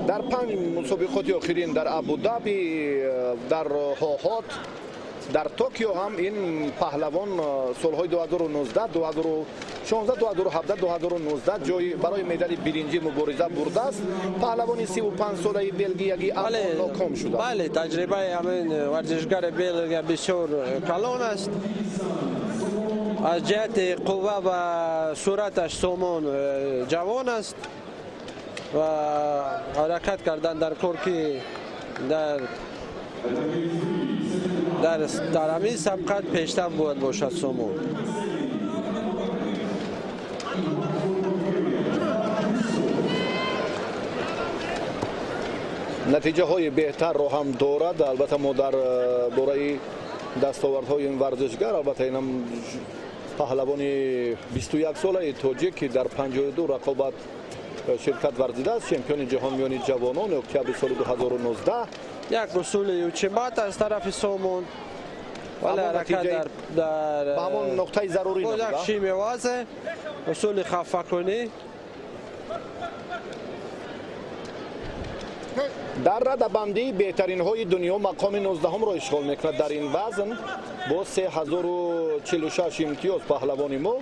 در 5 مسابقات آخرین در ابودابی، در هاهات، در توکیو هم این پهلوان سالهای 2019 2016 2017 2019 جای برای مدال برنجی مبارزه برده است. پهلوان 35 ساله بلگیایی اما ناکام شده. بله، تجربه همین ورزشگر بلگیا بسیار کلان است. از جهت قوه و سرعتش سامان جوان است و حرکت کردن در کرکی در همین سبقت پیشتر باید باشد سامان. نتیجه های بهتر رو هم دارد. البته ما در باره دستاوردهای این ورزشگر، البته اینم پهلوان 21 ساله تاجیک که در 52 رقابت شرکت ورزیده است، چمپیون جهان میان جوانان اکتبر سال 2019. یک اصول یوچیمات از طرف سامان، ولی حرکت در همون نقطه ضروری نبود. یک شیمی وازه اصول خفه کنی. در رده بندی بهترین های دنیا مقام 19 را اشغال میکند در این وزن با 3046 امتیاز. پهلوان ما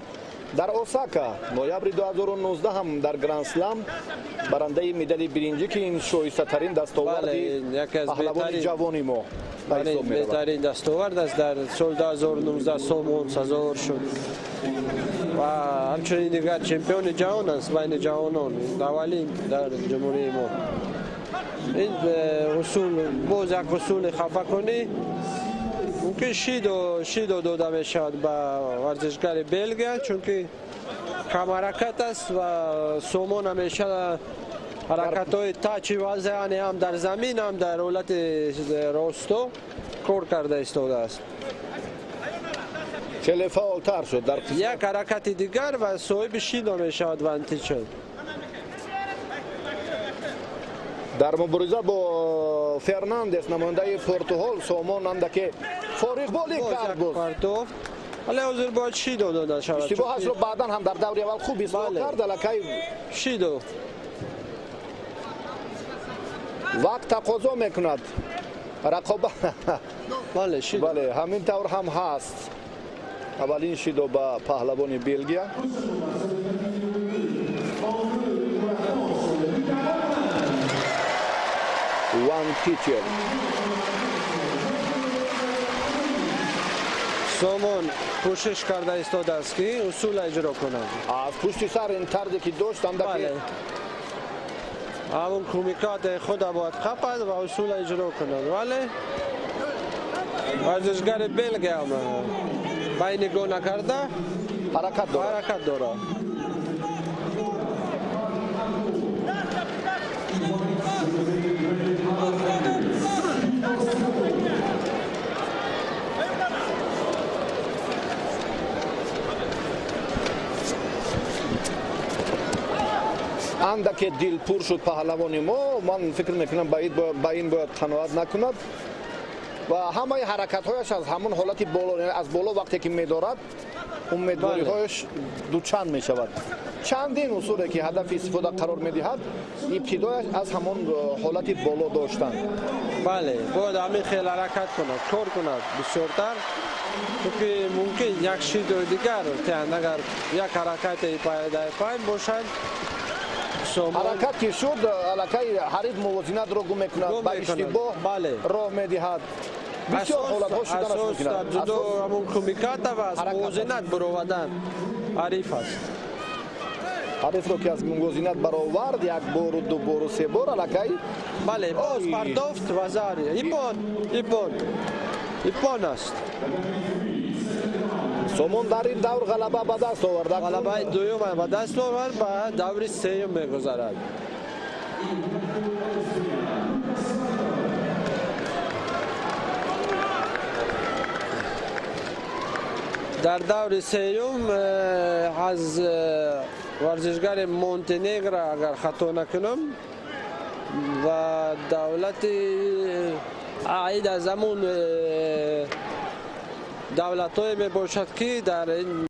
در اوساکا نوامبر 2019 هم در گرند اسلم برنده مدال برنجی که این شایسته ترین دستاورد پهلوان جوانی ما بهترین دستاورد است. در سال 2019 سامان سزاوار شد و همچنین دیگر چمپیون جهان است بین جوانان اولین در جمهوری ما. این اصول باز یک اصول خفه کنی ممکن شیدو داده می شود به ورزشگر بلگیا، چون که کم حرکت است و سامان همیشه حرکت های تاچی وضعی هم در زمین هم در حالت راستو کار کرده ایستاده است. خیلی فعالتر شد در یک حرکت دیگر و صاحب شیدو می شود و انتیچل. در مبارزه با فرناندس نماینده پرتغال سامان اندکی فارغ بالی کرد بود. ولی حضور باید شیدو داده شود. اشتباهش رو بعدا هم در دور اول خوب اصلاح کرد. الکی شیدو وقت تقاضا میکند رقابت. بله شیدو. بله همین طور هم هست. اولین شیدو با پهلوان بلگیا. وان تیچر سامان کوشش کرده ایستاده است که اصول اجرا کنند. از پشت سر این طرزی که داشت بله. همون کمیکات خود باید خپد و اصول اجرا کنند. ولی ورزشگر بلگیا هم بین گو نکرده حرکت داره. اندک دل پر شد پهلوان ما. من فکر میکنم با این باید قناعت نکند و همه حرکت هایش از همون حالت بالا، از بالا وقتی که میدارد امیدواری هایش دوچند می شود. چندین اصولی که هدف استفاده قرار میدهد ابتدایش از همون حالت بالا داشتن. بله باید همین خیلی حرکت کند، کار کند بسیارتر، چون ممکن یک شیدو دیگر اگر یک حرکت پای باشد حرکت که شد الکی حریف موازنت رو گم میکند با اشتباه راه میدهد. بسیار حالت ها شدنش میکند. جدو همون کمیکات و از موازنت برآوردن حریف است. حریف رو که از موازنت برآورد یک بار و دو بار و سه بار الکی بله باز پرداخت و زاری ایپان است. سامان در این دور غلبه به دست آورد. غلبه دوم به دست آورد و دور سوم میگذرد. در دور سوم از ورزشگر مونتنگرو اگر خطا نکنم و دولت عاید از همون دولت های می باشد که در این